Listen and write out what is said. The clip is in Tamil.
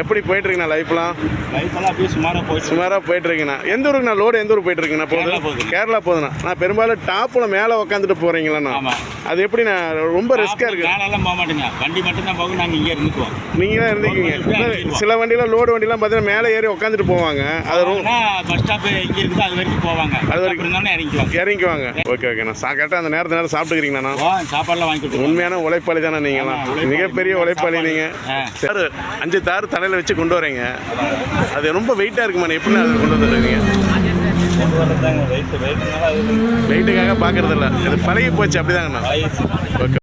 எப்படி போயிட்டுருக்குண்ணா லைஃப்லாம் அப்படியே சுமாராக போயிட்டுருக்குண்ணா. எந்த ஊருக்குண்ணா லோடு எந்த ஊருக்கு போயிட்டுருக்குண்ணா? கேரளா போகுதுண்ணா. நான் பெரும்பாலும் டாப்பில் மேலே உட்காந்துட்டு போகிறீங்களாண்ணா? அது எப்படிண்ணா? ரொம்ப ரிஸ்க்காக இருக்குது. போக மாட்டேங்க, வண்டி மட்டும் தான் போகும். நாங்கள் இங்கே இருந்துக்குவோம். நீங்கள் தான் இருந்துக்குவீங்க. சில வண்டிலாம் லோடு வண்டிலாம் பார்த்தீங்கன்னா மேலே ஏறி உட்காந்துட்டு போவாங்க. அது பஸ் ஸ்டாப் இங்கே இருக்குது, அது வரைக்கும் போவாங்க. அது வரைக்கும் இறங்கிக்குவாங்க. ஓகே ஓகேண்ணா. கரெக்டாக அந்த நேரத்தினால சாப்பிட்டுக்கிறீங்கண்ணா? சாப்பாடுலாம் வாங்கி கொடுத்து. உண்மையான உழைப்பாளி தானே நீங்களாம்? மிகப்பெரிய உழைப்பாளி நீங்கள். சார் 5 தார் தலையில் வச்சு கொண்டு வரீங்க. அது ரொம்ப வெயிட்டாக இருக்குமாண்ணே, எப்படின்னா அதை கொண்டு வந்துருக்கீங்க? வெயிட்டுக்காக பார்க்கறதில்ல, இது பழகி போச்சு அப்படிதாங்கண்ணா. ஓகே.